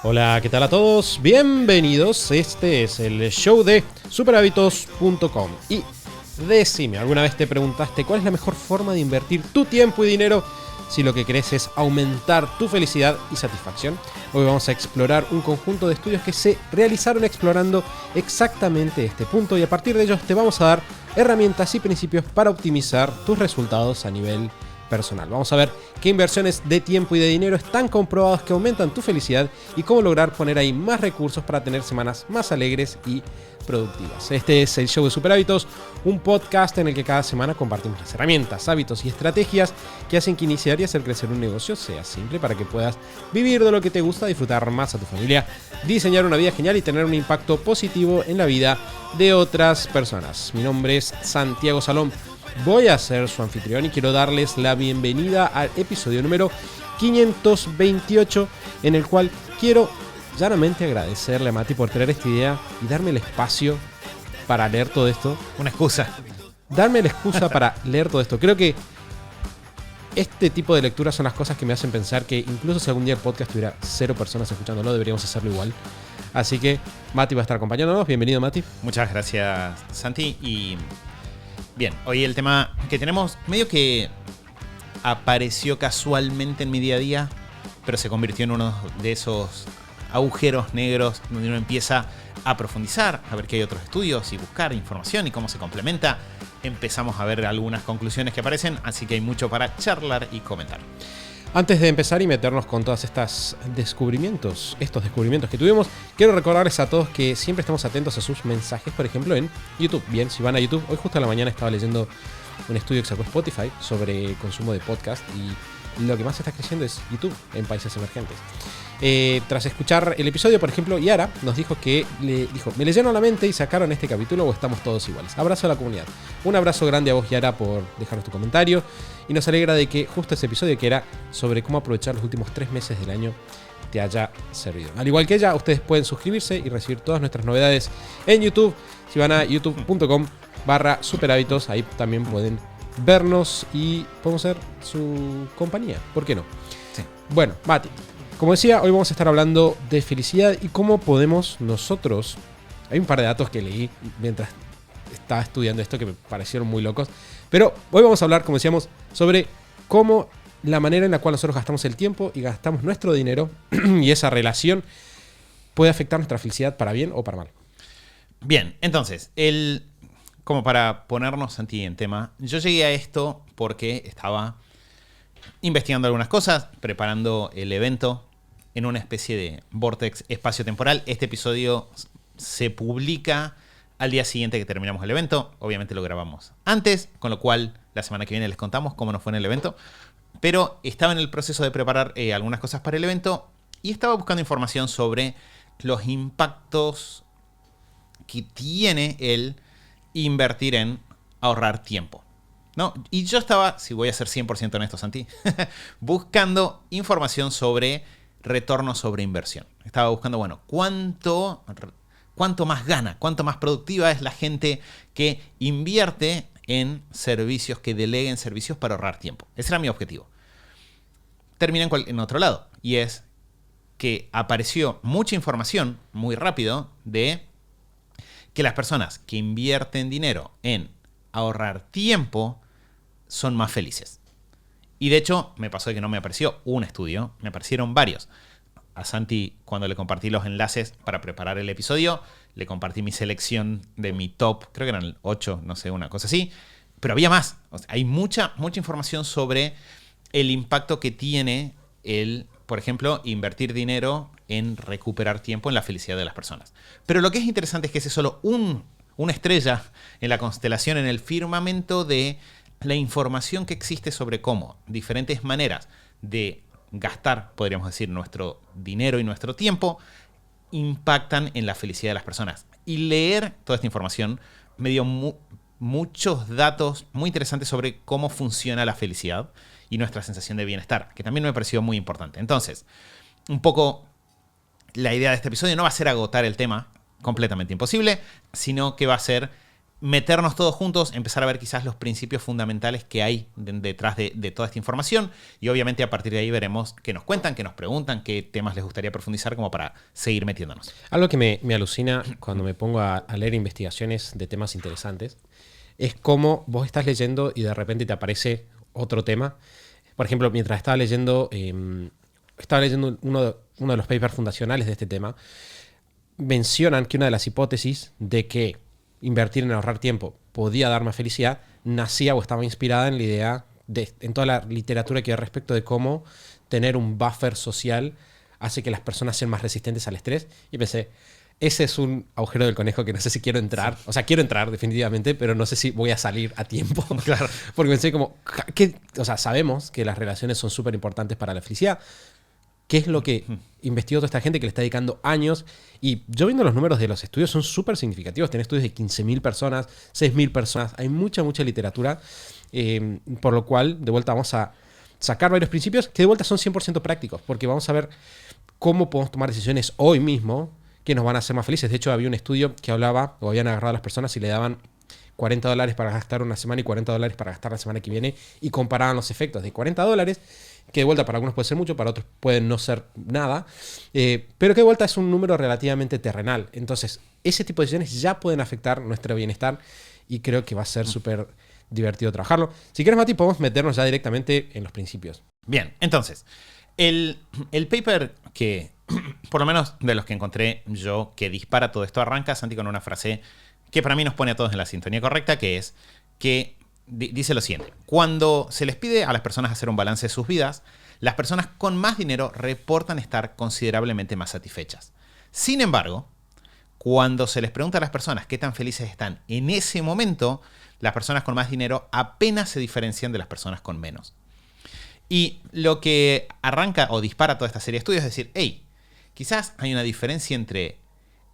Hola, ¿qué tal a todos? Bienvenidos, este es el show de superhábitos.com. Y decime, ¿alguna vez te preguntaste cuál es la mejor forma de invertir tu tiempo y dinero si lo que querés es aumentar tu felicidad y satisfacción? Hoy vamos a explorar un conjunto de estudios que se realizaron explorando exactamente este punto, y a partir de ellos te vamos a dar herramientas y principios para optimizar tus resultados a nivel personal. Vamos a ver qué inversiones de tiempo y de dinero están comprobados que aumentan tu felicidad y cómo lograr poner ahí más recursos para tener semanas más alegres y productivas. Este es el show de Super Hábitos, un podcast en el que cada semana compartimos las herramientas, hábitos y estrategias que hacen que iniciar y hacer crecer un negocio sea simple para que puedas vivir de lo que te gusta, disfrutar más a tu familia, diseñar una vida genial y tener un impacto positivo en la vida de otras personas. Mi nombre es Santiago Salom. Voy a ser su anfitrión y quiero darles la bienvenida al episodio número 528, en el cual quiero llanamente agradecerle a Mati por traer esta idea y darme el espacio para leer todo esto. Una excusa. Darme la excusa para leer todo esto. Creo que este tipo de lecturas son las cosas que me hacen pensar que incluso si algún día el podcast tuviera 0 personas escuchándolo, deberíamos hacerlo igual. Así que Mati va a estar acompañándonos. Bienvenido, Mati. Muchas gracias, Santi. Y bien, hoy el tema que tenemos medio que apareció casualmente en mi día a día, pero se convirtió en uno de esos agujeros negros donde uno empieza a profundizar, a ver qué hay otros estudios y buscar información y cómo se complementa. Empezamos a ver algunas conclusiones que aparecen, así que hay mucho para charlar y comentar. Antes de empezar y meternos con todos estos descubrimientos que tuvimos, quiero recordarles a todos que siempre estamos atentos a sus mensajes, por ejemplo en YouTube. Bien, si van a YouTube, hoy justo a la mañana estaba leyendo un estudio que sacó Spotify sobre consumo de podcast, y lo que más está creciendo es YouTube en países emergentes. Tras escuchar el episodio, por ejemplo, Yara nos dijo que me leyeron la mente y sacaron este capítulo, o estamos todos iguales. Abrazo a la comunidad. Un abrazo grande a vos, Yara, por dejarnos tu comentario, y nos alegra de que justo ese episodio, que era sobre cómo aprovechar los últimos 3 meses del año, te haya servido. Al igual que ella, ustedes pueden suscribirse y recibir todas nuestras novedades en YouTube. Si van a youtube.com/superhábitos, ahí también pueden vernos y podemos ser su compañía. ¿Por qué no? Sí. Bueno, Mati, como decía, hoy vamos a estar hablando de felicidad y cómo podemos nosotros... Hay un par de datos que leí mientras estaba estudiando esto que me parecieron muy locos, pero hoy vamos a hablar, como decíamos, sobre cómo la manera en la cual nosotros gastamos el tiempo y gastamos nuestro dinero y esa relación puede afectar nuestra felicidad para bien o para mal. Bien, entonces, como para ponernos en tema, yo llegué a esto porque estaba investigando algunas cosas, preparando el evento en una especie de vortex espacio-temporal. Este episodio se publica al día siguiente que terminamos el evento. Obviamente lo grabamos antes, con lo cual la semana que viene les contamos cómo nos fue en el evento. Pero estaba en el proceso de preparar algunas cosas para el evento y estaba buscando información sobre los impactos que tiene el invertir en ahorrar tiempo, ¿no? Y yo estaba, si voy a ser 100% honesto, Santi, buscando información sobre retorno sobre inversión. Estaba buscando, bueno, cuánto más gana, cuánto más productiva es la gente que invierte en servicios, que deleguen servicios para ahorrar tiempo. Ese era mi objetivo. Terminé en otro lado, y es que apareció mucha información muy rápido de que las personas que invierten dinero en ahorrar tiempo son más felices. Y de hecho, me pasó que no me apareció un estudio, me aparecieron varios. A Santi, cuando le compartí los enlaces para preparar el episodio, le compartí mi selección de mi top, creo que eran 8, no sé, una cosa así. Pero había más. O sea, hay mucha información sobre el impacto que tiene por ejemplo, invertir dinero en recuperar tiempo en la felicidad de las personas. Pero lo que es interesante es que ese es solo una estrella en la constelación, en el firmamento de la información que existe sobre cómo diferentes maneras de gastar, podríamos decir, nuestro dinero y nuestro tiempo impactan en la felicidad de las personas. Y leer toda esta información me dio muchos datos muy interesantes sobre cómo funciona la felicidad y nuestra sensación de bienestar, que también me pareció muy importante. Entonces, un poco la idea de este episodio no va a ser agotar el tema, completamente imposible, sino que va a ser meternos todos juntos, empezar a ver quizás los principios fundamentales que hay detrás de toda esta información y obviamente a partir de ahí veremos qué nos cuentan, qué nos preguntan, qué temas les gustaría profundizar como para seguir metiéndonos. Algo que me alucina cuando me pongo a leer investigaciones de temas interesantes es cómo vos estás leyendo y de repente te aparece otro tema. Por ejemplo, mientras estaba leyendo uno de los papers fundacionales de este tema, mencionan que una de las hipótesis de que invertir en ahorrar tiempo podía dar más felicidad nacía o estaba inspirada en la idea en toda la literatura que hay respecto de cómo tener un buffer social hace que las personas sean más resistentes al estrés. Y pensé, ese es un agujero del conejo que no sé si quiero entrar. O sea, quiero entrar definitivamente, pero no sé si voy a salir a tiempo. Claro. Porque pensé como, o sea, sabemos que las relaciones son súper importantes para la felicidad. ¿Qué es lo que investigó toda esta gente que le está dedicando años? Y yo viendo los números de los estudios son súper significativos. Tenés estudios de 15.000 personas, 6.000 personas. Hay mucha literatura. Por lo cual, de vuelta, vamos a sacar varios principios que de vuelta son 100% prácticos. Porque vamos a ver cómo podemos tomar decisiones hoy mismo que nos van a hacer más felices. De hecho, había un estudio que hablaba, o habían agarrado a las personas y le daban $40 para gastar una semana y $40 para gastar la semana que viene. Y comparaban los efectos de $40, que de vuelta para algunos puede ser mucho, para otros puede no ser nada, pero que de vuelta es un número relativamente terrenal. Entonces, ese tipo de decisiones ya pueden afectar nuestro bienestar y creo que va a ser súper divertido trabajarlo. Si quieres, Mati, podemos meternos ya directamente en los principios. Bien, entonces, el paper que, por lo menos de los que encontré yo, que dispara todo esto, arranca, Santi, con una frase que para mí nos pone a todos en la sintonía correcta, que es que dice lo siguiente: cuando se les pide a las personas hacer un balance de sus vidas, las personas con más dinero reportan estar considerablemente más satisfechas. Sin embargo, cuando se les pregunta a las personas qué tan felices están en ese momento, las personas con más dinero apenas se diferencian de las personas con menos. Y lo que arranca o dispara toda esta serie de estudios es decir, hey, quizás hay una diferencia entre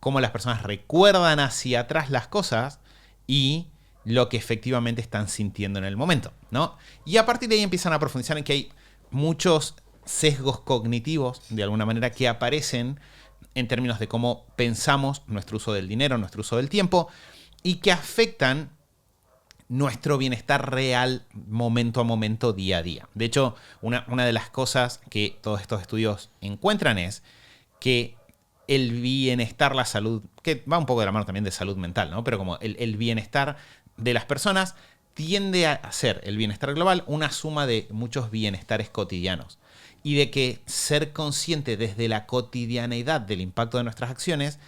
cómo las personas recuerdan hacia atrás las cosas y lo que efectivamente están sintiendo en el momento, ¿no? Y a partir de ahí empiezan a profundizar en que hay muchos sesgos cognitivos, de alguna manera, que aparecen en términos de cómo pensamos nuestro uso del dinero, nuestro uso del tiempo, y que afectan nuestro bienestar real momento a momento, día a día. De hecho, una de las cosas que todos estos estudios encuentran es que el bienestar, la salud, que va un poco de la mano también de salud mental, ¿no? Pero como el bienestar de las personas tiende a ser, el bienestar global, una suma de muchos bienestares cotidianos. Y de que ser consciente desde la cotidianeidad del impacto de nuestras acciones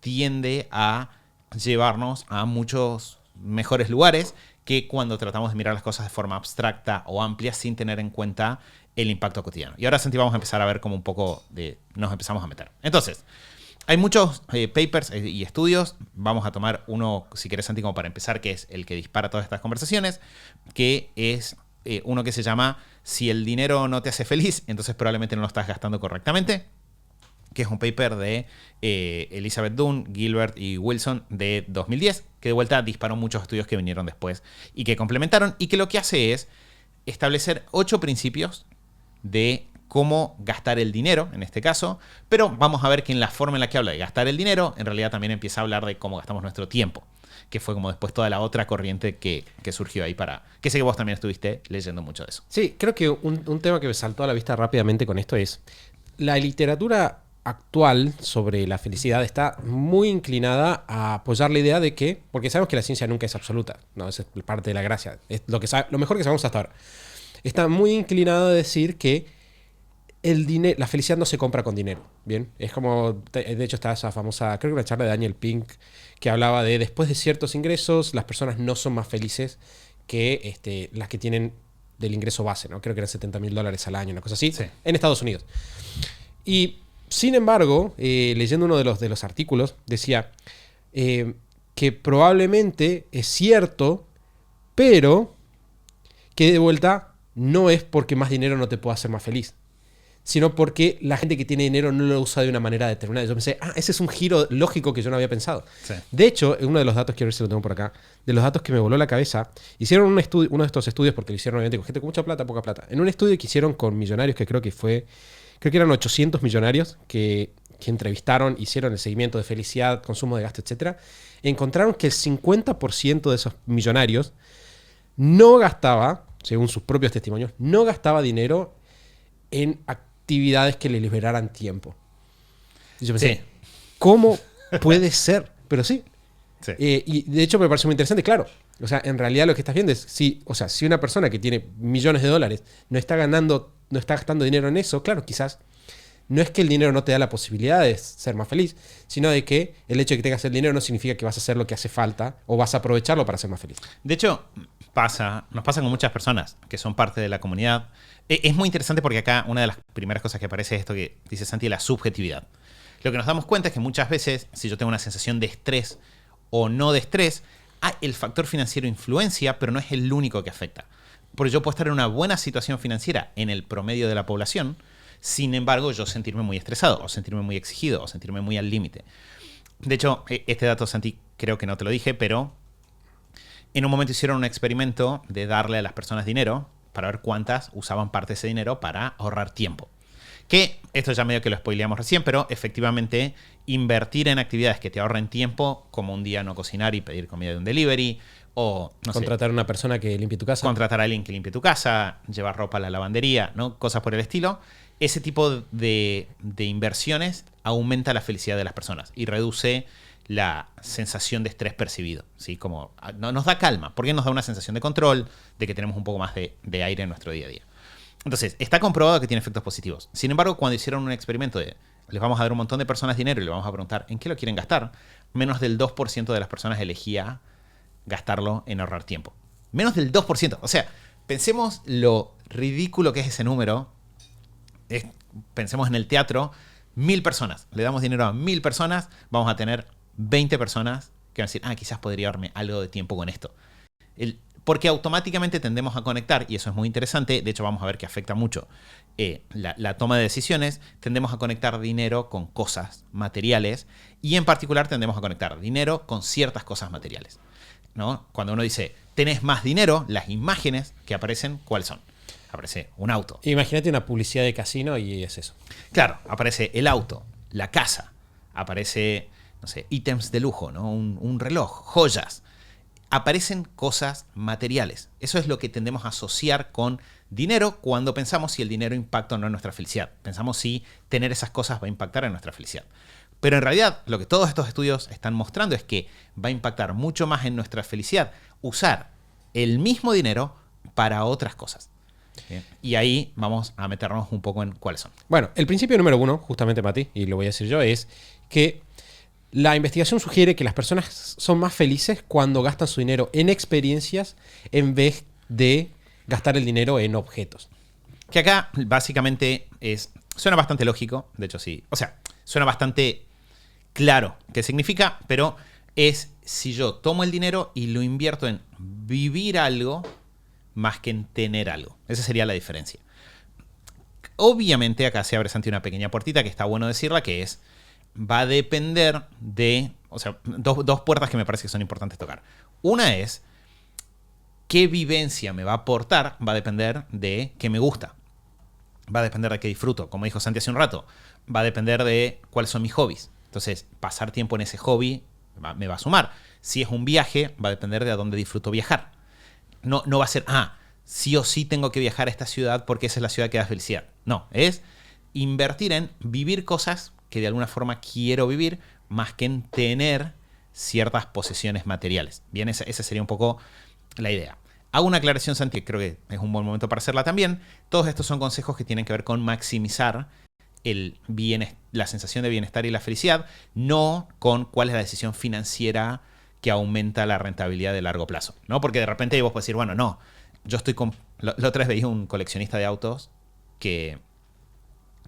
tiende a llevarnos a muchos mejores lugares que cuando tratamos de mirar las cosas de forma abstracta o amplia sin tener en cuenta el impacto cotidiano. Y ahora, Santi, vamos a empezar a ver cómo un poco nos empezamos a meter. Entonces, hay muchos papers y estudios. Vamos a tomar uno, si querés, Santi, como para empezar, que es el que dispara todas estas conversaciones, que es uno que se llama Si el dinero no te hace feliz, entonces probablemente no lo estás gastando correctamente, que es un paper de Elizabeth Dunn, Gilbert y Wilson de 2010, que de vuelta disparó muchos estudios que vinieron después y que complementaron, y que lo que hace es establecer 8 principios de cómo gastar el dinero, en este caso, pero vamos a ver que en la forma en la que habla de gastar el dinero, en realidad también empieza a hablar de cómo gastamos nuestro tiempo, que fue como después toda la otra corriente que surgió ahí que sé que vos también estuviste leyendo mucho de eso. Sí, creo que un tema que me saltó a la vista rápidamente con esto es la literatura actual sobre la felicidad está muy inclinada a apoyar la idea de que, porque sabemos que la ciencia nunca es absoluta, no, esa es parte de la gracia, es lo mejor que sabemos hasta ahora. Está muy inclinada a decir que la felicidad no se compra con dinero, ¿bien? Es como, de hecho está esa famosa, creo que una charla de Daniel Pink, que hablaba de después de ciertos ingresos, las personas no son más felices que las que tienen del ingreso base, ¿no? Creo que eran $70,000 al año, una cosa así, sí, en Estados Unidos. Y sin embargo, leyendo uno de los artículos, decía que probablemente es cierto, pero que de vuelta no es porque más dinero no te pueda hacer más feliz, sino porque la gente que tiene dinero no lo usa de una manera determinada. Yo pensé, ese es un giro lógico que yo no había pensado. Sí. De hecho, uno de los datos, quiero ver si lo tengo por acá, de los datos que me voló la cabeza, hicieron uno de estos estudios, porque lo hicieron obviamente con gente con mucha plata, poca plata, en un estudio que hicieron con millonarios, creo que eran 800 millonarios que que entrevistaron, hicieron el seguimiento de felicidad, consumo de gasto, etcétera, encontraron que el 50% de esos millonarios no gastaba, según sus propios testimonios, no gastaba dinero en actividades que le liberaran tiempo. Y yo pensé, Sí. ¿cómo puede ser? Pero sí. Sí. Y de hecho me parece muy interesante, claro. O sea, en realidad lo que estás viendo es, si una persona que tiene millones de dólares no está gastando dinero en eso, claro, quizás no es que el dinero no te da la posibilidad de ser más feliz, sino de que el hecho de que tengas el dinero no significa que vas a hacer lo que hace falta o vas a aprovecharlo para ser más feliz. De hecho, nos pasa con muchas personas que son parte de la comunidad. Es muy interesante porque acá una de las primeras cosas que aparece es esto que dice Santi, la subjetividad. Lo que nos damos cuenta es que muchas veces, si yo tengo una sensación de estrés o no de estrés, el factor financiero influencia, pero no es el único que afecta. Porque yo puedo estar en una buena situación financiera en el promedio de la población, sin embargo, yo sentirme muy estresado, o sentirme muy exigido, o sentirme muy al límite. De hecho, este dato, Santi, creo que no te lo dije, pero en un momento hicieron un experimento de darle a las personas dinero para ver cuántas usaban parte de ese dinero para ahorrar tiempo. Que esto ya medio que lo spoileamos recién, pero efectivamente invertir en actividades que te ahorren tiempo, como un día no cocinar y pedir comida de un delivery, o no Contratar a una persona que limpie tu casa. contratar a alguien que limpie tu casa, llevar ropa a la lavandería, ¿no? Cosas por el estilo. Ese tipo de inversiones aumenta la felicidad de las personas y reduce la sensación de estrés percibido, ¿sí? Como nos da calma, porque nos da una sensación de control, de que tenemos un poco más de aire en nuestro día a día. Entonces, está comprobado que tiene efectos positivos. Sin embargo, cuando hicieron un experimento de les vamos a dar un montón de personas dinero y les vamos a preguntar en qué lo quieren gastar, menos del 2% de las personas elegía gastarlo en ahorrar tiempo. Menos del 2%. O sea, pensemos lo ridículo que es ese número. Pensemos en el teatro. 1000 personas. Le damos dinero a 1000 personas. Vamos a tener 20 personas que van a decir, quizás podría darme algo de tiempo con esto. Porque automáticamente tendemos a conectar, y eso es muy interesante, de hecho vamos a ver que afecta mucho la toma de decisiones, tendemos a conectar dinero con cosas materiales, y en particular tendemos a conectar dinero con ciertas cosas materiales, ¿no? Cuando uno dice, tenés más dinero, las imágenes que aparecen, ¿cuáles son? Aparece un auto. Imagínate una publicidad de casino y es eso. Claro, aparece el auto, la casa, aparece, no sé, ítems de lujo, ¿no? Un reloj, joyas. Aparecen cosas materiales. Eso es lo que tendemos a asociar con dinero cuando pensamos si el dinero impacta o no en nuestra felicidad. Pensamos si tener esas cosas va a impactar en nuestra felicidad. Pero en realidad lo que todos estos estudios están mostrando es que va a impactar mucho más en nuestra felicidad usar el mismo dinero para otras cosas. ¿Bien? Y ahí vamos a meternos un poco en cuáles son. Bueno, el principio número 1, justamente, Mati, y lo voy a decir yo, es que la investigación sugiere que las personas son más felices cuando gastan su dinero en experiencias en vez de gastar el dinero en objetos. Que acá básicamente suena bastante lógico, de hecho sí. O sea, suena bastante claro qué significa, pero es si yo tomo el dinero y lo invierto en vivir algo más que en tener algo. Esa sería la diferencia. Obviamente acá se abre, Santi, una pequeña puertita que está bueno decirla, que es va a depender de, o sea, dos puertas que me parece que son importantes tocar. Una es qué vivencia me va a aportar, va a depender de qué me gusta. Va a depender de qué disfruto. Como dijo Santi hace un rato, va a depender de cuáles son mis hobbies. Entonces, pasar tiempo en ese hobby me va a sumar. Si es un viaje, va a depender de a dónde disfruto viajar. No va a ser, sí o sí tengo que viajar a esta ciudad porque esa es la ciudad que da felicidad. No, es invertir en vivir cosas que de alguna forma quiero vivir, más que en tener ciertas posesiones materiales. Bien, esa sería un poco la idea. Hago una aclaración, Santi, creo que es un buen momento para hacerla también. Todos estos son consejos que tienen que ver con maximizar la sensación de bienestar y la felicidad, no con cuál es la decisión financiera que aumenta la rentabilidad de largo plazo, ¿no? Porque de repente vos podés decir, bueno, no, yo estoy... La otra vez veía un coleccionista de autos que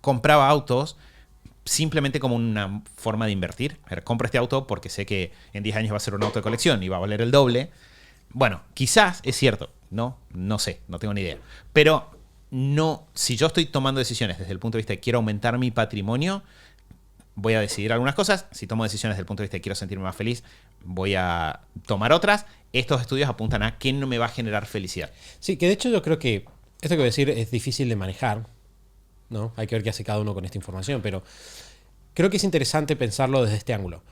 compraba autos simplemente como una forma de invertir. Compro este auto porque sé que en 10 años va a ser un auto de colección y va a valer el doble. Bueno, quizás es cierto, no sé, no tengo ni idea. Pero no, si yo estoy tomando decisiones desde el punto de vista de quiero aumentar mi patrimonio, voy a decidir algunas cosas. Si tomo decisiones desde el punto de vista de quiero sentirme más feliz, voy a tomar otras. Estos estudios apuntan a qué no me va a generar felicidad. Sí, que de hecho yo creo que esto que voy a decir es difícil de manejar, ¿no? Hay que ver qué hace cada uno con esta información, pero creo que es interesante pensarlo desde este ángulo.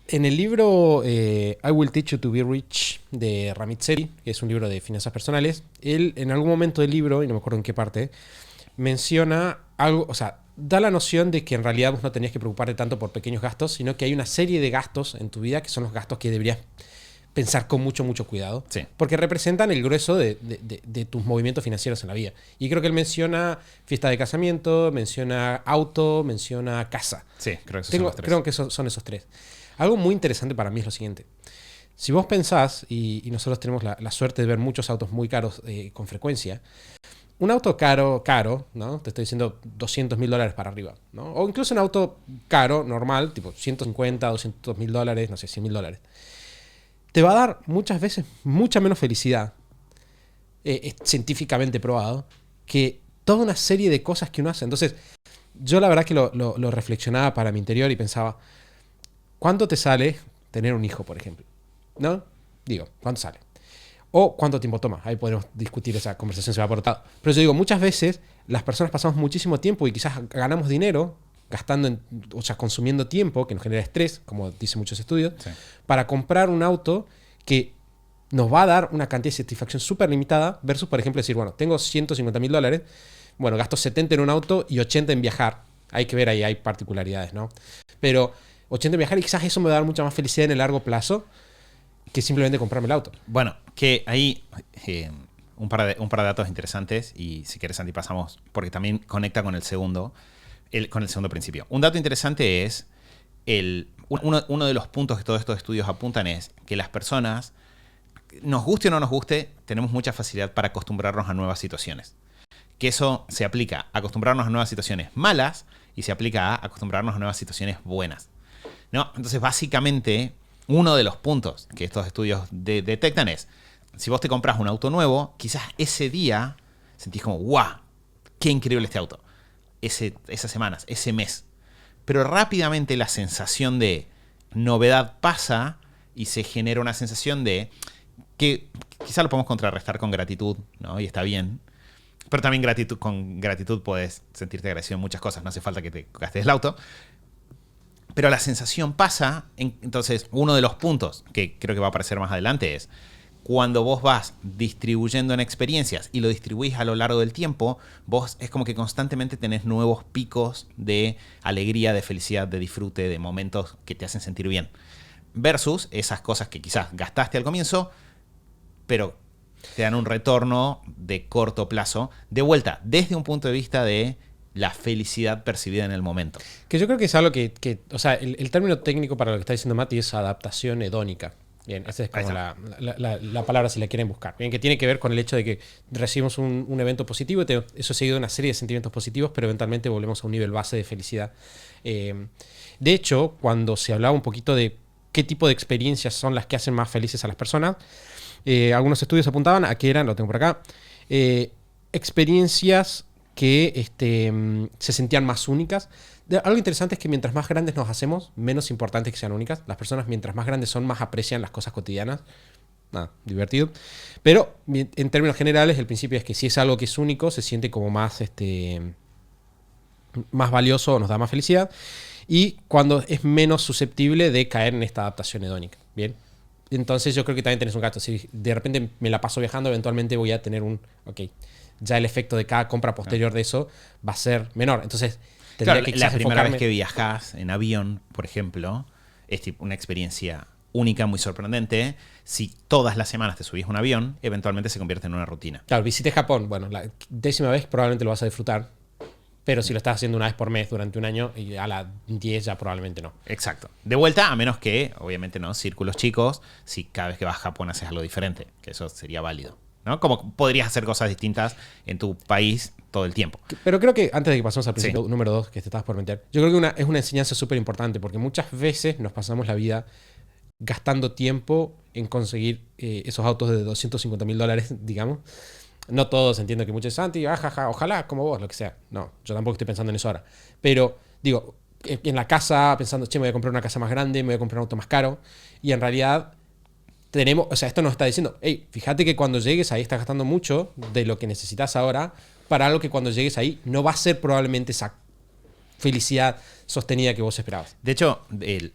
En el libro I Will Teach You to Be Rich de Ramit Sethi, que es un libro de finanzas personales, él en algún momento del libro, y no me acuerdo en qué parte, menciona algo, o sea, da la noción de que en realidad vos no tenías que preocuparte tanto por pequeños gastos, sino que hay una serie de gastos en tu vida que son los gastos que deberías pensar con mucho, mucho cuidado. Sí. Porque representan el grueso de tus movimientos financieros en la vida. Y creo que él menciona fiesta de casamiento, menciona auto, menciona casa. Sí, creo que esos son los tres. Creo que son esos tres. Algo muy interesante para mí es lo siguiente. Si vos pensás, y nosotros tenemos la suerte de ver muchos autos muy caros con frecuencia, un auto caro, ¿no? Te estoy diciendo $200,000 para arriba, ¿no? O incluso un auto caro, normal, tipo 150, $200,000, no sé, $100,000. Te va a dar muchas veces mucha menos felicidad, es científicamente probado, que toda una serie de cosas que uno hace. Entonces, yo la verdad que lo reflexionaba para mi interior y pensaba, ¿cuánto te sale tener un hijo, por ejemplo? ¿No? Digo, ¿cuánto sale? O ¿cuánto tiempo toma? Ahí podemos discutir, esa conversación se va por otro lado. Pero yo digo, muchas veces las personas pasamos muchísimo tiempo y quizás ganamos dinero gastando, o sea, consumiendo tiempo, que nos genera estrés, como dicen muchos estudios, Sí. para comprar un auto que nos va a dar una cantidad de satisfacción súper limitada versus, por ejemplo, decir, bueno, tengo $150,000, bueno, gasto 70 en un auto y 80 en viajar. Hay que ver, ahí hay particularidades, ¿no? Pero 80 en viajar y quizás eso me va a dar mucha más felicidad en el largo plazo que simplemente comprarme el auto. Bueno, que ahí un par de datos interesantes y si quieres, Santi, pasamos, porque también conecta con el segundo principio. Un dato interesante es uno de los puntos que todos estos estudios apuntan es que las personas, nos guste o no nos guste, tenemos mucha facilidad para acostumbrarnos a nuevas situaciones. Que eso se aplica a acostumbrarnos a nuevas situaciones malas y se aplica a acostumbrarnos a nuevas situaciones buenas, ¿no? Entonces, básicamente, uno de los puntos que estos estudios detectan es, si vos te compras un auto nuevo, quizás ese día sentís como, ¡guau! ¡Qué increíble este auto! Esas semanas, ese mes. Pero rápidamente la sensación de novedad pasa y se genera una sensación de que quizás lo podemos contrarrestar con gratitud, ¿no? Y está bien. Pero también con gratitud puedes sentirte agradecido en muchas cosas. No hace falta que te gastes el auto. Pero la sensación pasa. Entonces, uno de los puntos que creo que va a aparecer más adelante es cuando vos vas distribuyendo en experiencias y lo distribuís a lo largo del tiempo, vos es como que constantemente tenés nuevos picos de alegría, de felicidad, de disfrute, de momentos que te hacen sentir bien. Versus esas cosas que quizás gastaste al comienzo, pero te dan un retorno de corto plazo, de vuelta, desde un punto de vista de la felicidad percibida en el momento. Que yo creo que es algo que o sea, el término técnico para lo que está diciendo Mati es adaptación hedónica. Bien, esa es como la palabra si la quieren buscar. Bien, que tiene que ver con el hecho de que recibimos un evento positivo y eso seguido de una serie de sentimientos positivos, pero eventualmente volvemos a un nivel base de felicidad. De hecho, cuando se hablaba un poquito de qué tipo de experiencias son las que hacen más felices a las personas, algunos estudios apuntaban a que eran, lo tengo por acá, experiencias que se sentían más únicas. Algo interesante es que mientras más grandes nos hacemos, menos importante es que sean únicas. Las personas mientras más grandes son, más aprecian las cosas cotidianas. Nada, divertido. Pero en términos generales, el principio es que si es algo que es único, se siente como más, más valioso o nos da más felicidad. Y cuando es menos susceptible de caer en esta adaptación hedónica. Bien. Entonces yo creo que también tenés un gasto. Si de repente me la paso viajando, eventualmente voy a tener ya el efecto de cada compra posterior de eso va a ser menor. Entonces, claro, la primera vez que viajás en avión, por ejemplo, es tipo una experiencia única, muy sorprendente. Si todas las semanas te subís a un avión, eventualmente se convierte en una rutina. Claro, visité Japón. Bueno, la 10ª vez probablemente lo vas a disfrutar. Pero si lo estás haciendo una vez por mes durante un año, y a la 10 ya probablemente no. Exacto. De vuelta, a menos que, obviamente, no, círculos chicos, si cada vez que vas a Japón haces algo diferente, que eso sería válido, ¿no? Como podrías hacer cosas distintas en tu país todo el tiempo. Pero creo que antes de que pasemos al principio número 2 que te estabas por meter, yo creo que es una enseñanza súper importante porque muchas veces nos pasamos la vida gastando tiempo en conseguir esos autos de $250,000, digamos. No todos entiendo que muchos Santi, ojalá como vos, lo que sea. No, yo tampoco estoy pensando en eso ahora. Pero digo, en la casa pensando, me voy a comprar una casa más grande, me voy a comprar un auto más caro. Y en realidad tenemos, o sea, esto nos está diciendo, hey, fíjate que cuando llegues ahí estás gastando mucho de lo que necesitas ahora para algo que cuando llegues ahí no va a ser probablemente felicidad sostenida que vos esperabas. De hecho, es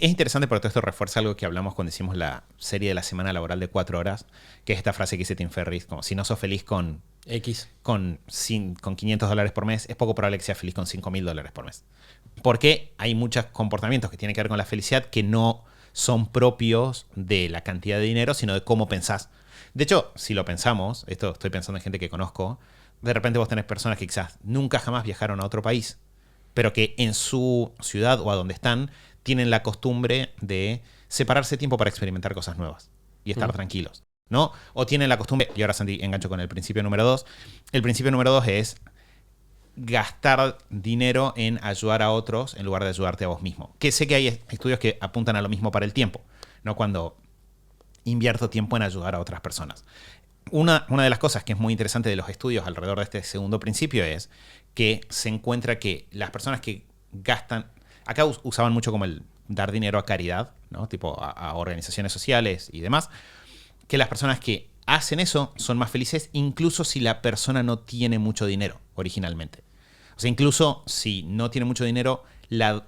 interesante porque todo esto refuerza algo que hablamos cuando hicimos la serie de la semana laboral de 4 horas, que es esta frase que dice Tim Ferriss, como si no sos feliz con $500 por mes, es poco probable que seas feliz con $5.000 por mes. Porque hay muchos comportamientos que tienen que ver con la felicidad que no son propios de la cantidad de dinero, sino de cómo pensás. De hecho, si lo pensamos, esto estoy pensando en gente que conozco, de repente vos tenés personas que quizás nunca jamás viajaron a otro país, pero que en su ciudad o a donde están tienen la costumbre de separarse tiempo para experimentar cosas nuevas y estar tranquilos, ¿no? O tienen la costumbre, y ahora Santi engancho con el principio número 2, el principio número 2 es gastar dinero en ayudar a otros en lugar de ayudarte a vos mismo. Que sé que hay estudios que apuntan a lo mismo para el tiempo, ¿no? Cuando invierto tiempo en ayudar a otras personas. Una de las cosas que es muy interesante de los estudios alrededor de este segundo principio es que se encuentra que las personas que gastan, acá usaban mucho como el dar dinero a caridad, ¿no? Tipo a organizaciones sociales y demás, que las personas que hacen eso son más felices incluso si la persona no tiene mucho dinero originalmente. O sea, incluso si no tiene mucho dinero, al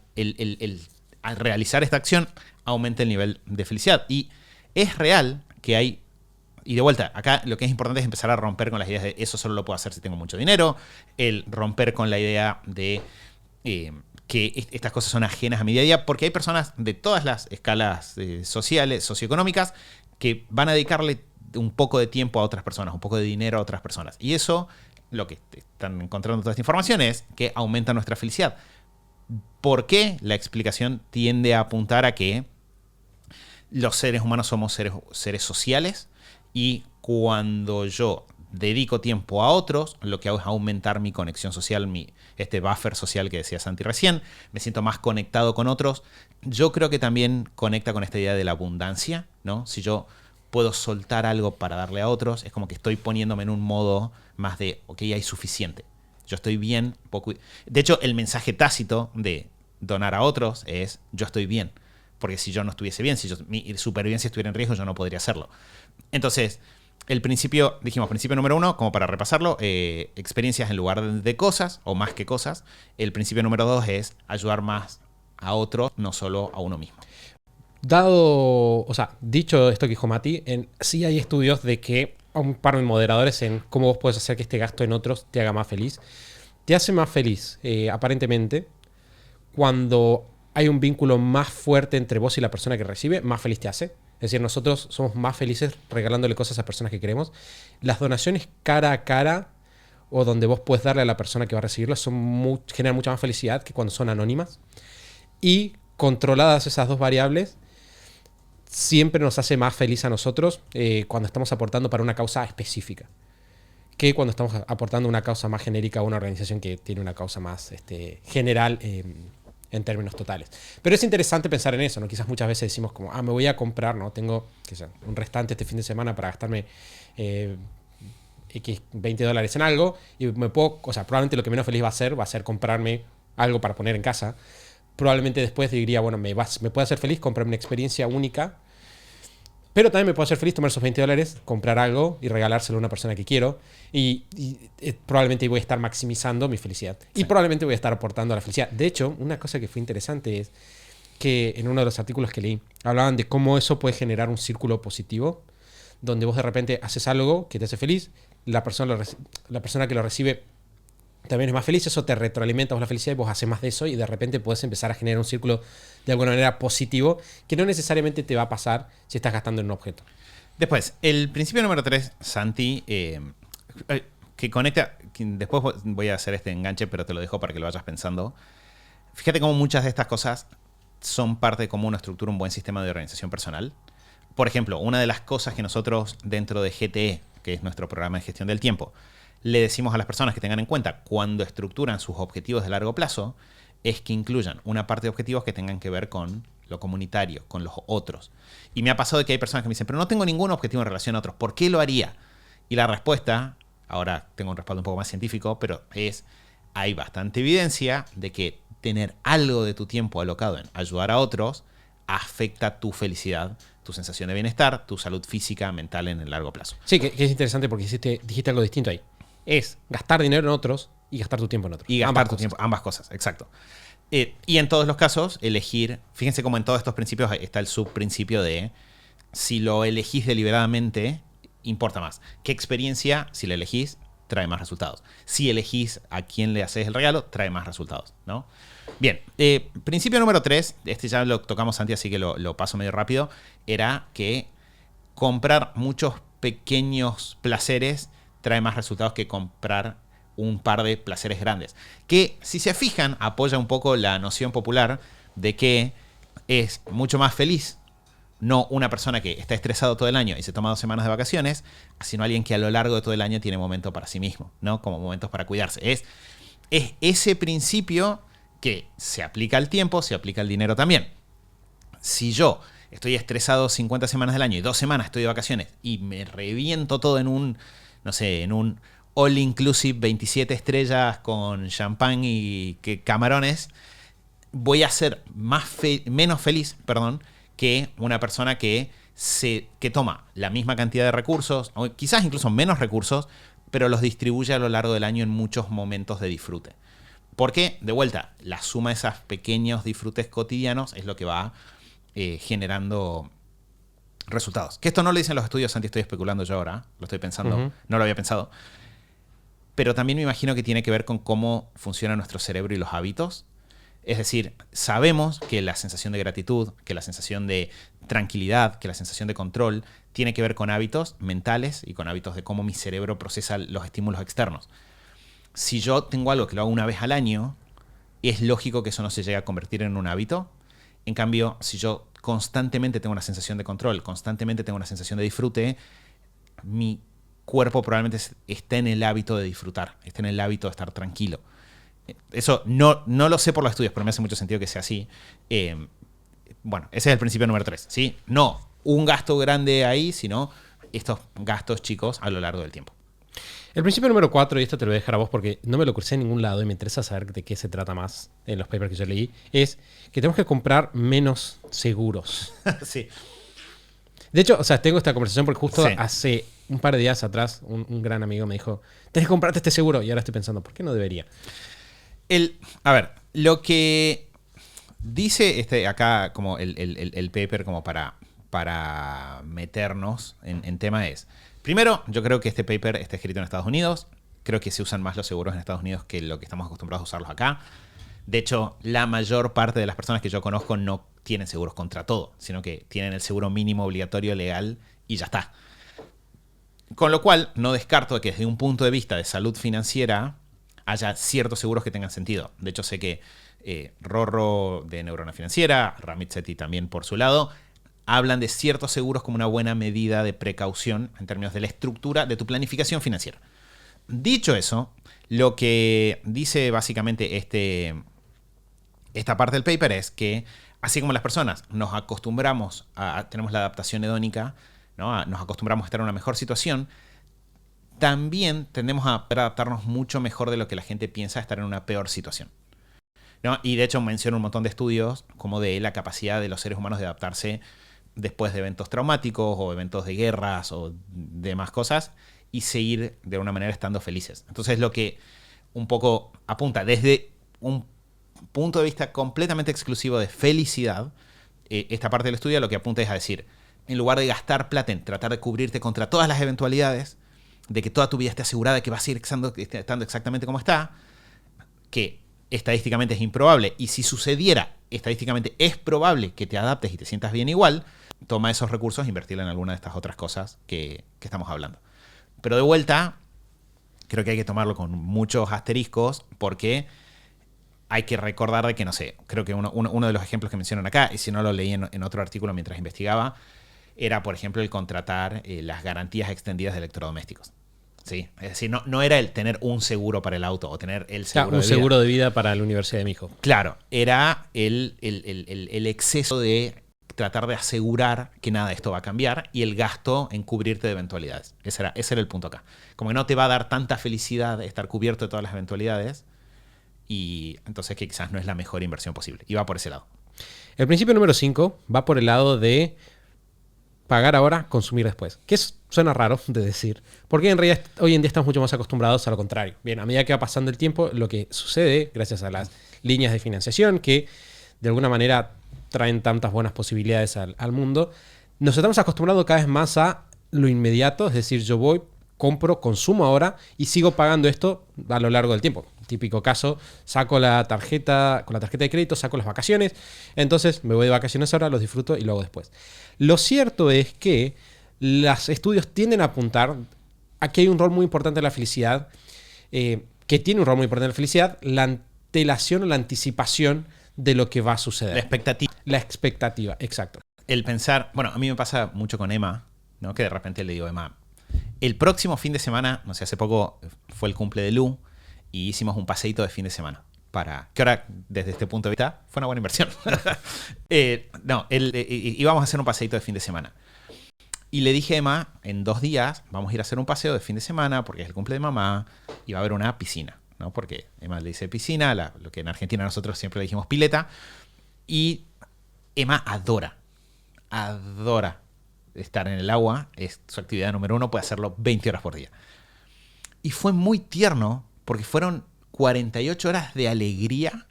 realizar esta acción aumenta el nivel de felicidad. Y es real que hay, y de vuelta, acá lo que es importante es empezar a romper con las ideas de eso solo lo puedo hacer si tengo mucho dinero, el romper con la idea de que estas cosas son ajenas a mi día a día, porque hay personas de todas las escalas sociales, socioeconómicas, que van a dedicarle un poco de tiempo a otras personas, un poco de dinero a otras personas. Y eso, lo que están encontrando toda esta información es que aumenta nuestra felicidad. ¿Por qué? La explicación tiende a apuntar a que los seres humanos somos seres sociales y cuando yo dedico tiempo a otros, lo que hago es aumentar mi conexión social, este buffer social que decía Santi recién, me siento más conectado con otros. Yo creo que también conecta con esta idea de la abundancia, ¿no? Si yo puedo soltar algo para darle a otros, es como que estoy poniéndome en un modo más de, ok, hay suficiente. Yo estoy bien. De hecho, el mensaje tácito de donar a otros es, yo estoy bien. Porque si yo no estuviese bien, si mi supervivencia estuviera en riesgo, yo no podría hacerlo. Entonces, el principio, dijimos, principio número 1, como para repasarlo, experiencias en lugar de cosas, o más que cosas. El principio número 2 es ayudar más a otros, no solo a uno mismo. Dicho esto que dijo Mati, sí hay estudios de que un par de moderadores en cómo vos puedes hacer que este gasto en otros te haga más feliz. Te hace más feliz, aparentemente, cuando hay un vínculo más fuerte entre vos y la persona que recibe, más feliz te hace. Es decir, nosotros somos más felices regalándole cosas a personas que queremos. Las donaciones cara a cara o donde vos puedes darle a la persona que va a recibirlas generan mucha más felicidad que cuando son anónimas. Y controladas esas dos variables, siempre nos hace más feliz a nosotros cuando estamos aportando para una causa específica que cuando estamos aportando una causa más genérica a una organización que tiene una causa más general en términos totales. Pero es interesante pensar en eso, ¿no? Quizás muchas veces decimos como, me voy a comprar, ¿no? Tengo un restante este fin de semana para gastarme X $20 en algo y probablemente lo que menos feliz va a ser comprarme algo para poner en casa. Probablemente después diría, bueno, me puede hacer feliz comprarme una experiencia única, pero también me puede hacer feliz tomar esos $20, comprar algo y regalárselo a una persona que quiero y probablemente voy a estar maximizando mi felicidad. Sí. Y probablemente voy a estar aportando a la felicidad. De hecho, una cosa que fue interesante es que en uno de los artículos que leí hablaban de cómo eso puede generar un círculo positivo donde vos de repente haces algo que te hace feliz, la persona que lo recibe también es más feliz, eso te retroalimenta vos la felicidad y vos haces más de eso y de repente puedes empezar a generar un círculo de alguna manera positivo que no necesariamente te va a pasar si estás gastando en un objeto. Después, el principio número 3, Santi, que conecta, después voy a hacer este enganche, pero te lo dejo para que lo vayas pensando. Fíjate cómo muchas de estas cosas son parte de cómo uno estructura un buen sistema de organización personal. Por ejemplo, una de las cosas que nosotros dentro de GTE, que es nuestro programa de gestión del tiempo, le decimos a las personas que tengan en cuenta cuando estructuran sus objetivos de largo plazo, es que incluyan una parte de objetivos que tengan que ver con lo comunitario, con los otros. Y me ha pasado de que hay personas que me dicen, pero no tengo ningún objetivo en relación a otros, ¿por qué lo haría? Y la respuesta, ahora tengo un respaldo un poco más científico, pero hay bastante evidencia de que tener algo de tu tiempo alocado en ayudar a otros afecta tu felicidad, tu sensación de bienestar, tu salud física, mental en el largo plazo. Sí, que es interesante porque dijiste algo distinto ahí. Es gastar dinero en otros Y gastar tu tiempo en otro. Y gastar tu tiempo, ambas cosas, exacto. Y en todos los casos, elegir, fíjense cómo en todos estos principios está el subprincipio de si lo elegís deliberadamente, importa más. ¿Qué experiencia, si la elegís, trae más resultados? Si elegís a quién le haces el regalo, trae más resultados, ¿no? Bien, principio número 3, este ya lo tocamos antes, así que lo paso medio rápido, era que comprar muchos pequeños placeres trae más resultados que comprar un par de placeres grandes. Que, si se fijan, apoya un poco la noción popular de que es mucho más feliz no una persona que está estresado todo el año y se toma 2 semanas de vacaciones, sino alguien que a lo largo de todo el año tiene momento para sí mismo, ¿no? Como momentos para cuidarse. Es ese principio que se aplica al tiempo, se aplica al dinero también. Si yo estoy estresado 50 semanas del año y 2 semanas estoy de vacaciones y me reviento todo en un, no sé, en un all inclusive 27 estrellas con champán y camarones, voy a ser menos feliz, que una persona que toma la misma cantidad de recursos, o quizás incluso menos recursos, pero los distribuye a lo largo del año en muchos momentos de disfrute. Porque, de vuelta, la suma de esos pequeños disfrutes cotidianos es lo que va generando resultados. Que esto no lo dicen los estudios, Santi, estoy especulando yo ahora, lo estoy pensando, no lo había pensado. Pero también me imagino que tiene que ver con cómo funciona nuestro cerebro y los hábitos. Es decir, sabemos que la sensación de gratitud, que la sensación de tranquilidad, que la sensación de control tiene que ver con hábitos mentales y con hábitos de cómo mi cerebro procesa los estímulos externos. Si yo tengo algo que lo hago una vez al año, es lógico que eso no se llegue a convertir en un hábito. En cambio, si yo constantemente tengo una sensación de control, constantemente tengo una sensación de disfrute, mi cuerpo probablemente esté en el hábito de disfrutar, esté en el hábito de estar tranquilo. Eso no lo sé por los estudios, pero me hace mucho sentido que sea así. Bueno, ese es el principio número 3, ¿sí? No un gasto grande ahí, sino estos gastos chicos a lo largo del tiempo. El principio número 4, y esto te lo voy a dejar a vos porque no me lo crucé en ningún lado y me interesa saber de qué se trata más en los papers que yo leí, es que tenemos que comprar menos seguros. Sí. De hecho, o sea, tengo esta conversación porque justo Sí. hace un par de días atrás un gran amigo me dijo, tenés que comprarte este seguro. Y ahora estoy pensando, ¿por qué no debería? A ver, lo que dice acá como el paper como para meternos en tema es, primero, yo creo que este paper está escrito en Estados Unidos. Creo que se usan más los seguros en Estados Unidos que lo que estamos acostumbrados a usarlos acá. De hecho, la mayor parte de las personas que yo conozco no tienen seguros contra todo, sino que tienen el seguro mínimo obligatorio legal y ya está. Con lo cual, no descarto que desde un punto de vista de salud financiera haya ciertos seguros que tengan sentido. De hecho, sé que Rorro de Neurona Financiera, Ramit Sethi también por su lado, hablan de ciertos seguros como una buena medida de precaución en términos de la estructura de tu planificación financiera. Dicho eso, lo que dice básicamente esta parte del paper es que, así como las personas nos acostumbramos tenemos la adaptación hedónica, ¿no? Nos acostumbramos a estar en una mejor situación, también tendemos a adaptarnos mucho mejor de lo que la gente piensa estar en una peor situación, ¿no? Y de hecho menciona un montón de estudios como de la capacidad de los seres humanos de adaptarse después de eventos traumáticos o eventos de guerras o demás cosas y seguir de una manera estando felices. Entonces lo que un poco apunta desde un punto de vista completamente exclusivo de felicidad, esta parte del estudio lo que apunta es a decir, en lugar de gastar plata en tratar de cubrirte contra todas las eventualidades, de que toda tu vida esté asegurada de que vas a ir estando exactamente como está, que estadísticamente es improbable, y si sucediera, estadísticamente es probable que te adaptes y te sientas bien igual, toma esos recursos e invertirla en alguna de estas otras cosas que estamos hablando. Pero de vuelta, creo que hay que tomarlo con muchos asteriscos, porque hay que recordar de que, no sé, creo que uno de los ejemplos que mencionan acá, y si no lo leí en otro artículo mientras investigaba, era, por ejemplo, el contratar las garantías extendidas de electrodomésticos. ¿Sí? Es decir, no era el tener un seguro para el auto o tener el seguro Un de vida. seguro de vida para la universidad de mi hijo. Claro, era el exceso de tratar de asegurar que nada de esto va a cambiar y el gasto en cubrirte de eventualidades. Ese era el punto acá. Como que no te va a dar tanta felicidad estar cubierto de todas las eventualidades y entonces que quizás no es la mejor inversión posible. Y va por ese lado. El principio número 5 va por el lado de pagar ahora, consumir después. Suena raro de decir, porque en realidad hoy en día estamos mucho más acostumbrados a lo contrario. Bien, a medida que va pasando el tiempo, lo que sucede, gracias a las líneas de financiación que de alguna manera traen tantas buenas posibilidades al mundo, nos estamos acostumbrando cada vez más a lo inmediato, es decir, yo voy, compro, consumo ahora y sigo pagando esto a lo largo del tiempo. Típico caso, saco la tarjeta, con la tarjeta de crédito saco las vacaciones, entonces me voy de vacaciones ahora, los disfruto y lo hago después. Lo cierto es que los estudios tienden a apuntar a que hay un rol muy importante en la felicidad, que tiene un rol muy importante en la felicidad, la antelación o la anticipación de lo que va a suceder. La expectativa. La expectativa, exacto. El pensar, bueno, a mí me pasa mucho con Emma, ¿no? Que de repente le digo, Emma, el próximo fin de semana, no sé, hace poco fue el cumple de Lu y hicimos un paseíto de fin de semana. Que ahora, desde este punto de vista, fue una buena inversión. Íbamos a hacer un paseíto de fin de semana. Y le dije a Emma, en 2 días vamos a ir a hacer un paseo de fin de semana porque es el cumple de mamá y va a haber una piscina, ¿no? Porque Emma le dice piscina, lo que en Argentina nosotros siempre le dijimos pileta. Y Emma adora estar en el agua, es su actividad número 1, puede hacerlo 20 horas por día. Y fue muy tierno porque fueron 48 horas de alegría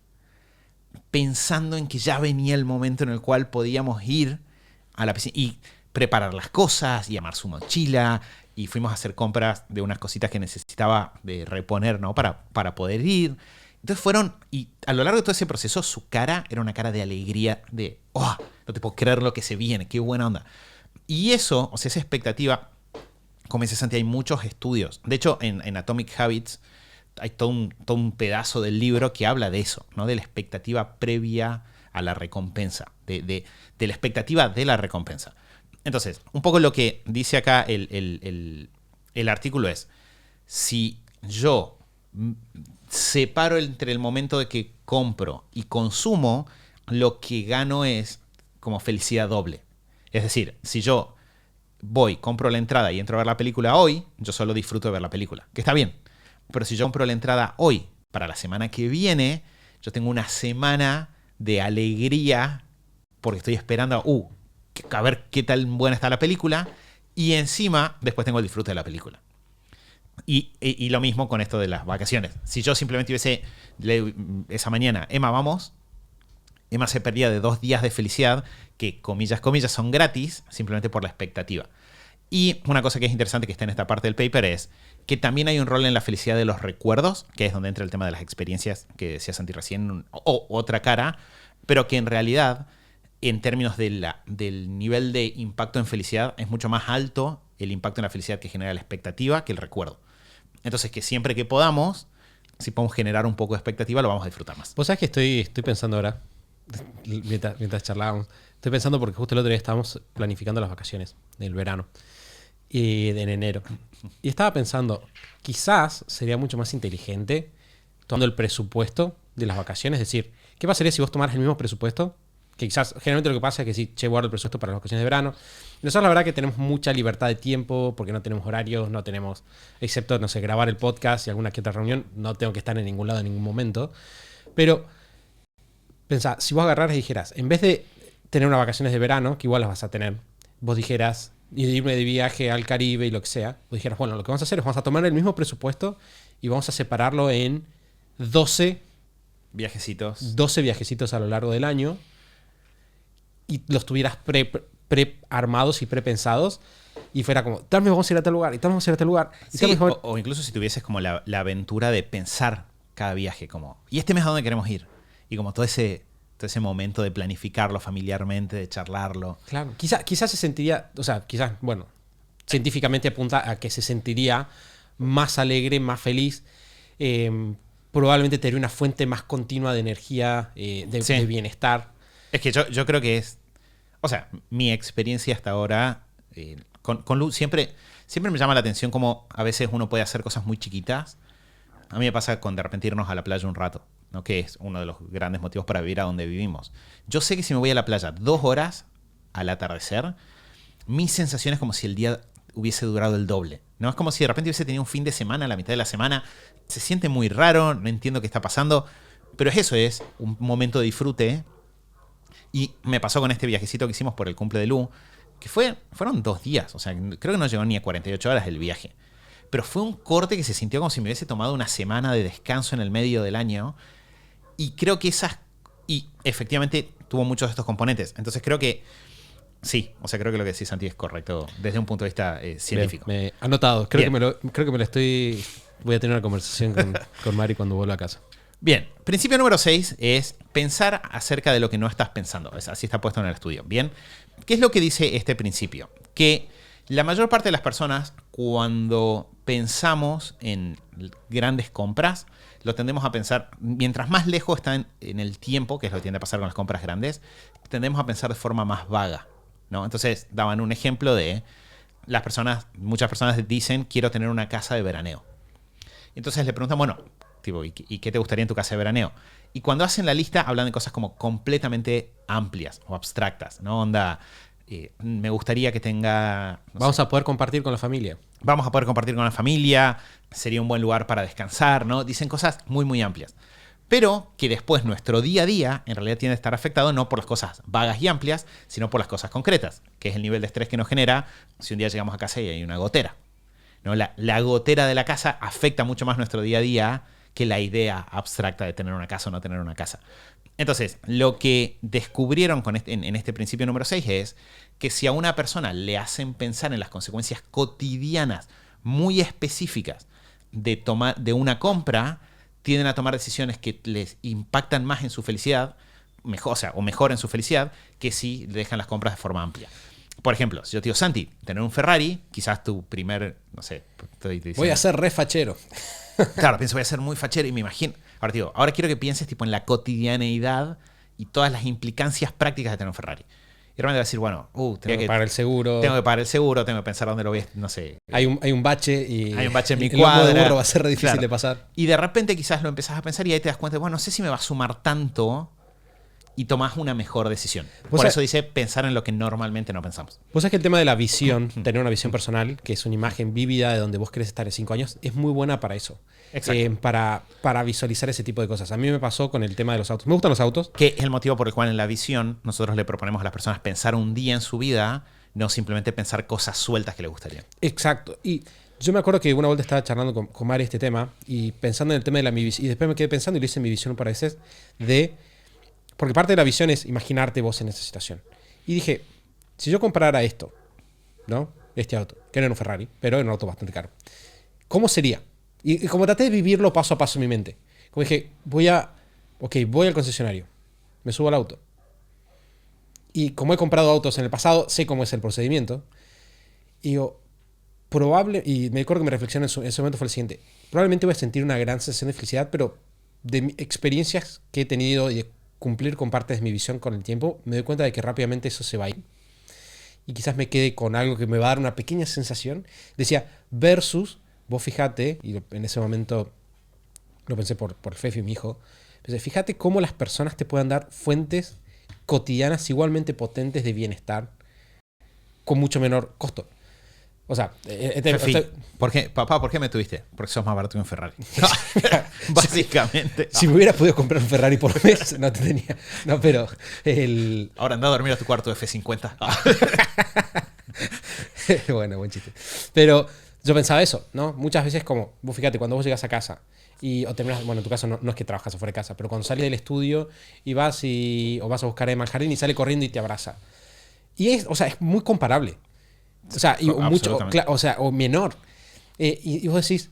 pensando en que ya venía el momento en el cual podíamos ir a la piscina y preparar las cosas y armar su mochila, y fuimos a hacer compras de unas cositas que necesitaba de reponer, ¿no? para poder ir. Entonces y a lo largo de todo ese proceso su cara era una cara de alegría, de ¡oh! No te puedo creer lo que se viene, qué buena onda. Y eso, o sea, esa expectativa, como dice Santi, hay muchos estudios. De hecho, en Atomic Habits hay todo un pedazo del libro que habla de eso, ¿no? De la expectativa previa a la recompensa, de la expectativa de la recompensa. Entonces, un poco lo que dice acá el artículo es, si yo separo entre el momento de que compro y consumo, lo que gano es como felicidad doble. Es decir, si yo voy, compro la entrada y entro a ver la película hoy, yo solo disfruto de ver la película, que está bien. Pero si yo compro la entrada hoy para la semana que viene, yo tengo una semana de alegría porque estoy esperando a ver qué tan buena está la película, y encima después tengo el disfrute de la película. Y lo mismo con esto de las vacaciones. Si yo simplemente hubiese esa mañana, Emma, vamos, Emma se perdía de 2 días de felicidad que, comillas, son gratis, simplemente por la expectativa. Y una cosa que es interesante que está en esta parte del paper es que también hay un rol en la felicidad de los recuerdos, que es donde entra el tema de las experiencias que decía Santi recién, o otra cara, pero que en realidad, en términos del nivel de impacto en felicidad, es mucho más alto el impacto en la felicidad que genera la expectativa que el recuerdo. Entonces, que siempre que podamos, si podemos generar un poco de expectativa, lo vamos a disfrutar más. Vos sabés que estoy pensando ahora, mientras charlábamos, estoy pensando porque justo el otro día estábamos planificando las vacaciones del verano y en enero. Y estaba pensando, quizás sería mucho más inteligente tomando el presupuesto de las vacaciones. Es decir, ¿qué pasaría si vos tomaras el mismo presupuesto? Que quizás, generalmente lo que pasa es que sí, guardo el presupuesto para las vacaciones de verano. Nosotros la verdad que tenemos mucha libertad de tiempo porque no tenemos horarios, no tenemos, excepto, no sé, grabar el podcast y alguna que otra reunión, no tengo que estar en ningún lado en ningún momento. Pero, pensá, si vos agarraras y dijeras, en vez de tener unas vacaciones de verano, que igual las vas a tener, vos dijeras, y de irme de viaje al Caribe y lo que sea, vos dijeras, bueno, lo que vamos a hacer es vamos a tomar el mismo presupuesto y vamos a separarlo en 12 viajecitos a lo largo del año, y los tuvieras pre-armados y pre-pensados, y fuera como, tal vez vamos a ir a tal lugar, y tal vez vamos a ir a tal lugar. Y sí, o incluso si tuvieses como la aventura de pensar cada viaje, como, ¿y este mes a dónde queremos ir? Y como todo ese momento de planificarlo familiarmente, de charlarlo. Claro, quizás se sentiría, o sea, quizás, bueno, científicamente apunta a que se sentiría más alegre, más feliz, probablemente tendría una fuente más continua de energía, de bienestar. Es que yo creo que es, o sea, mi experiencia hasta ahora con Lu siempre me llama la atención como a veces uno puede hacer cosas muy chiquitas. A mí me pasa con de repente irnos a la playa un rato, ¿no? Que es uno de los grandes motivos para vivir a donde vivimos. Yo sé que si me voy a la playa 2 horas al atardecer, mi sensación es como si el día hubiese durado el doble, ¿no? Es como si de repente hubiese tenido un fin de semana, la mitad de la semana. Se siente muy raro, no entiendo qué está pasando, pero eso es un momento de disfrute. Y me pasó con este viajecito que hicimos por el cumple de Lu, que fueron 2 días. O sea, creo que no llegó ni a 48 horas el viaje. Pero fue un corte que se sintió como si me hubiese tomado una semana de descanso en el medio del año. Y creo que y efectivamente tuvo muchos de estos componentes. Entonces creo que sí. O sea, creo que lo que decís, Santi, es correcto desde un punto de vista científico. Bien, anotado. Creo que me lo estoy... Voy a tener una conversación con Mari cuando vuelva a casa. Bien, principio número 6 es pensar acerca de lo que no estás pensando. Así está puesto en el estudio. Bien, ¿qué es lo que dice este principio? Que la mayor parte de las personas, cuando pensamos en grandes compras, lo tendemos a pensar, mientras más lejos está en el tiempo, que es lo que tiende a pasar con las compras grandes, tendemos a pensar de forma más vaga, ¿no? Entonces, daban un ejemplo de muchas personas dicen, quiero tener una casa de veraneo. Entonces le preguntan, bueno, tipo, ¿y qué te gustaría en tu casa de veraneo? Y cuando hacen la lista hablan de cosas como completamente amplias o abstractas, ¿no? Onda, me gustaría que tenga... Vamos a poder compartir con la familia. Vamos a poder compartir con la familia, sería un buen lugar para descansar, ¿no? Dicen cosas muy, muy amplias. Pero que después nuestro día a día en realidad tiene que estar afectado no por las cosas vagas y amplias, sino por las cosas concretas, que es el nivel de estrés que nos genera si un día llegamos a casa y hay una gotera, ¿no? La gotera de la casa afecta mucho más nuestro día a día que la idea abstracta de tener una casa o no tener una casa. Entonces, lo que descubrieron en este principio número 6 es que si a una persona le hacen pensar en las consecuencias cotidianas muy específicas de una compra, tienden a tomar decisiones que les impactan más en su felicidad, o mejor en su felicidad, que si dejan las compras de forma amplia. Por ejemplo, si yo te digo, Santi, tener un Ferrari, quizás tu primer, no sé, estoy diciendo, voy a ser re fachero. Claro, pienso, voy a ser muy fachero y me imagino. Ahora quiero que pienses tipo en la cotidianeidad y todas las implicancias prácticas de tener un Ferrari. Y realmente vas a decir, bueno, tengo que pagar el seguro. Tengo que pagar el seguro, tengo que pensar dónde lo voy a, no sé. Hay un bache y hay un bache en mi cuadra. El de burro va a ser re difícil claro. de pasar. Y de repente quizás lo empezás a pensar y ahí te das cuenta, bueno, no sé si me va a sumar tanto y tomás una mejor decisión. Por eso dice pensar en lo que normalmente no pensamos. Vos sabés que el tema de la visión, tener una visión personal, que es una imagen vívida de donde vos querés estar en 5 años, es muy buena para eso. Exacto. Para visualizar ese tipo de cosas. A mí me pasó con el tema de los autos. Me gustan los autos. Que es el motivo por el cual en la visión nosotros le proponemos a las personas pensar un día en su vida, no simplemente pensar cosas sueltas que les gustarían. Exacto. Y yo me acuerdo que una vuelta estaba charlando con Mari este tema y pensando en el tema de mi visión. Y después me quedé pensando y le hice mi visión un par de veces porque parte de la visión es imaginarte vos en esa situación. Y dije, si yo comprara esto, ¿no? Este auto, que no era un Ferrari, pero era un auto bastante caro. ¿Cómo sería? Y como traté de vivirlo paso a paso en mi mente. Como dije, voy al concesionario, me subo al auto. Y como he comprado autos en el pasado, sé cómo es el procedimiento. Y digo, y me acuerdo que mi reflexión en ese momento fue el siguiente. Probablemente voy a sentir una gran sensación de felicidad, pero de experiencias que he tenido y de cumplir con partes de mi visión con el tiempo, me doy cuenta de que rápidamente eso se va a ir. Y quizás me quede con algo que me va a dar una pequeña sensación. Decía, versus, vos fíjate, y en ese momento lo pensé por Fefi, mi hijo, pensé, fíjate cómo las personas te pueden dar fuentes cotidianas igualmente potentes de bienestar con mucho menor costo. O sea, ¿Por qué me tuviste? Porque sos más barato que un Ferrari. Básicamente. Si me hubiera podido comprar un Ferrari por mes, no te tenía. No, pero ahora anda a dormir a tu cuarto F50. Bueno, buen chiste. Pero yo pensaba eso, ¿no? Muchas veces como, vos fíjate, cuando vos llegas a casa o terminas, bueno, en tu caso no es que trabajas afuera de casa, pero cuando salís del estudio y vas a buscar a Manjarín y sale corriendo y te abraza. Y es muy comparable. O sea, o menor. Y vos decís,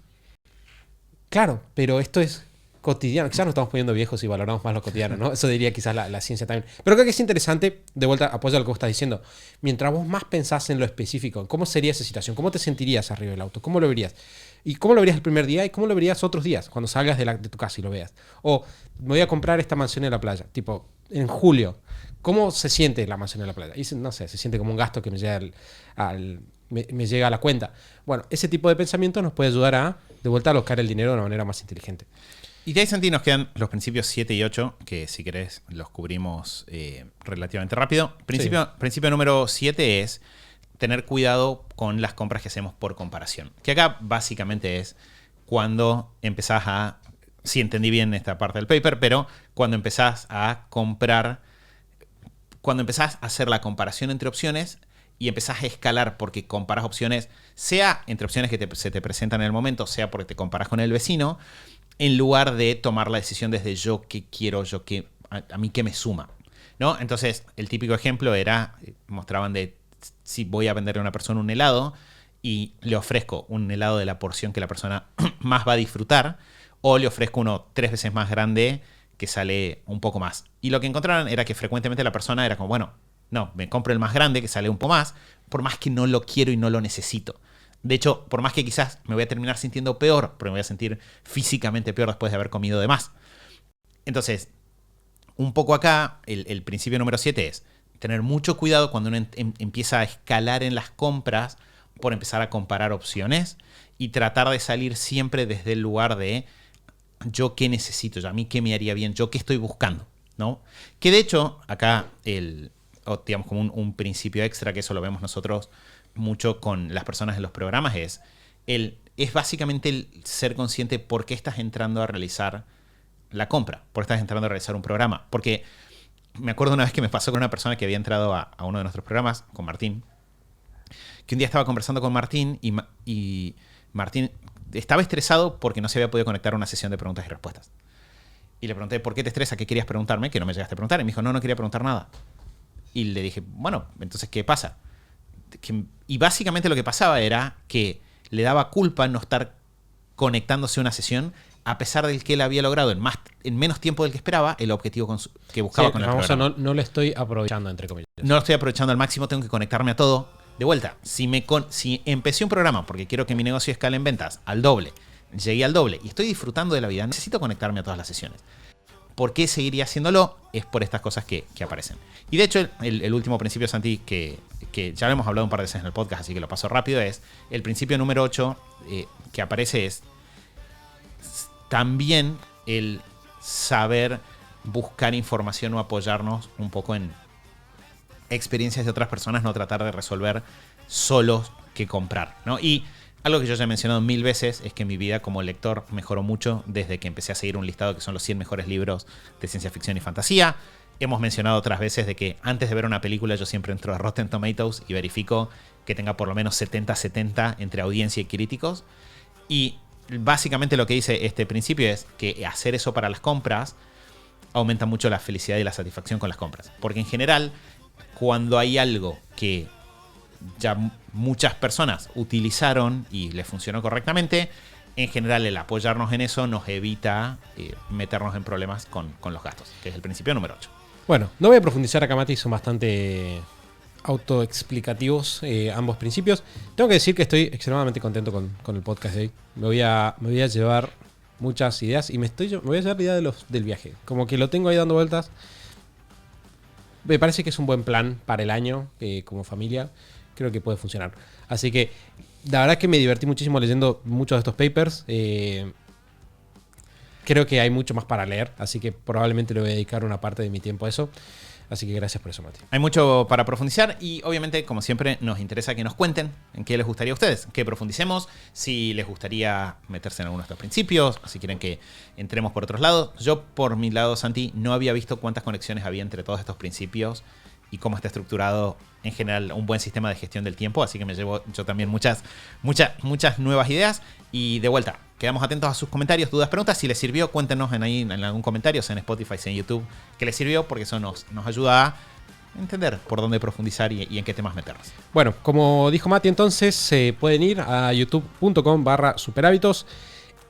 claro, pero esto es cotidiano. Quizás nos estamos poniendo viejos y valoramos más lo cotidiano, ¿no? Eso diría quizás la ciencia también. Pero creo que es interesante, de vuelta, apoyo a lo que vos estás diciendo. Mientras vos más pensás en lo específico, ¿cómo sería esa situación? ¿Cómo te sentirías arriba del auto? ¿Cómo lo verías? ¿Y cómo lo verías el primer día? ¿Y cómo lo verías otros días? Cuando salgas de tu casa y lo veas. O me voy a comprar esta mansión en la playa. Tipo, en julio. ¿Cómo se siente la mansión en la playa? Y no sé, se siente como un gasto que me llega me llega a la cuenta. Bueno, ese tipo de pensamiento nos puede ayudar de vuelta a alocar el dinero de una manera más inteligente. Y de ahí, Santi, nos quedan los principios 7 y 8, que si querés los cubrimos relativamente rápido. Principio número 7 es tener cuidado con las compras que hacemos por comparación. Que acá básicamente es cuando empezás si entendí bien esta parte del paper, pero cuando empezás a comprar, cuando empezás a hacer la comparación entre opciones y empezás a escalar porque comparas opciones, sea entre opciones que se te presentan en el momento, sea porque te comparas con el vecino, en lugar de tomar la decisión desde yo qué quiero, a mí qué me suma, ¿no? Entonces, el típico ejemplo era, mostraban de si voy a venderle a una persona un helado y le ofrezco un helado de la porción que la persona más va a disfrutar, o le ofrezco uno 3 veces más grande que sale un poco más. Y lo que encontraron era que frecuentemente la persona era como, bueno, no, me compro el más grande que sale un poco más, por más que no lo quiero y no lo necesito. De hecho, por más que quizás me voy a terminar sintiendo peor, porque me voy a sentir físicamente peor después de haber comido de más. Entonces, un poco acá, el principio número 7 es tener mucho cuidado cuando uno empieza a escalar en las compras por empezar a comparar opciones y tratar de salir siempre desde el lugar de yo qué necesito, yo a mí qué me haría bien, yo qué estoy buscando, ¿no? Que de hecho, acá, digamos como un principio extra, que eso lo vemos nosotros mucho con las personas en los programas, es básicamente el ser consciente por qué estás entrando a realizar la compra, por qué estás entrando a realizar un programa. Porque me acuerdo una vez que me pasó con una persona que había entrado a uno de nuestros programas, con Martín, que un día estaba conversando con Martín y Martín estaba estresado porque no se había podido conectar a una sesión de preguntas y respuestas. Y le pregunté, ¿por qué te estresa? ¿Qué querías preguntarme? Que no me llegaste a preguntar. Y me dijo, no quería preguntar nada. Y le dije, bueno, entonces, ¿qué pasa? Y básicamente lo que pasaba era que le daba culpa no estar conectándose a una sesión, a pesar de que él había logrado en menos tiempo del que esperaba el objetivo que buscaba con el programa. No lo estoy aprovechando, entre comillas. No lo estoy aprovechando al máximo, tengo que conectarme a todo. De vuelta, si empecé un programa porque quiero que mi negocio escale en ventas al doble, llegué al doble y estoy disfrutando de la vida, necesito conectarme a todas las sesiones. ¿Por qué seguiría haciéndolo? Es por estas cosas que aparecen. Y de hecho, el último principio, Santi, que ya lo hemos hablado un par de veces en el podcast, así que lo paso rápido, es el principio número 8 que aparece es también el saber buscar información o apoyarnos un poco en experiencias de otras personas, no tratar de resolver solos que comprar, ¿no? Y algo que yo ya he mencionado 1000 veces es que mi vida como lector mejoró mucho desde que empecé a seguir un listado que son los 100 mejores libros de ciencia ficción y fantasía. Hemos mencionado otras veces de que antes de ver una película yo siempre entro a Rotten Tomatoes y verifico que tenga por lo menos 70-70 entre audiencia y críticos. Y básicamente lo que dice este principio es que hacer eso para las compras aumenta mucho la felicidad y la satisfacción con las compras. Porque en general, cuando hay algo que ya muchas personas utilizaron y les funcionó correctamente, en general el apoyarnos en eso nos evita meternos en problemas con los gastos, que es el principio número 8. Bueno, no voy a profundizar acá, Mati, son bastante autoexplicativos ambos principios. Tengo que decir que estoy extremadamente contento con el podcast de hoy. Me voy a llevar muchas ideas y me voy a llevar la idea del viaje. Como que lo tengo ahí dando vueltas. Me parece que es un buen plan para el año como familia. Creo que puede funcionar. Así que la verdad es que me divertí muchísimo leyendo muchos de estos papers. Creo que hay mucho más para leer, así que probablemente le voy a dedicar una parte de mi tiempo a eso. Así que gracias por eso, Mati. Hay mucho para profundizar y obviamente, como siempre, nos interesa que nos cuenten en qué les gustaría a ustedes, que profundicemos, si les gustaría meterse en algunos de estos principios, si quieren que entremos por otros lados. Yo, por mi lado, Santi, no había visto cuántas conexiones había entre todos estos principios y cómo está estructurado en general un buen sistema de gestión del tiempo, así que me llevo yo también muchas nuevas ideas. Y de vuelta, quedamos atentos a sus comentarios, dudas, preguntas. Si les sirvió, cuéntenos en algún comentario, sea en Spotify, sea en YouTube, que les sirvió, porque eso nos ayuda a entender por dónde profundizar y en qué temas meternos. Bueno, como dijo Mati, entonces pueden ir a youtube.com/superhábitos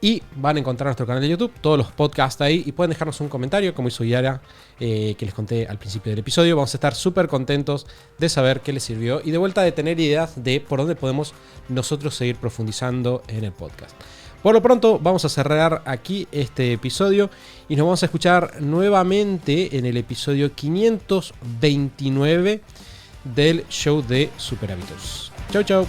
y van a encontrar nuestro canal de YouTube, todos los podcasts ahí, y pueden dejarnos un comentario, como hizo Yara, que les conté al principio del episodio. Vamos a estar súper contentos de saber qué les sirvió y de vuelta de tener ideas de por dónde podemos nosotros seguir profundizando en el podcast. Por lo pronto vamos a cerrar aquí este episodio y nos vamos a escuchar nuevamente en el episodio 529 del show de Super Hábitos. Chau, chau.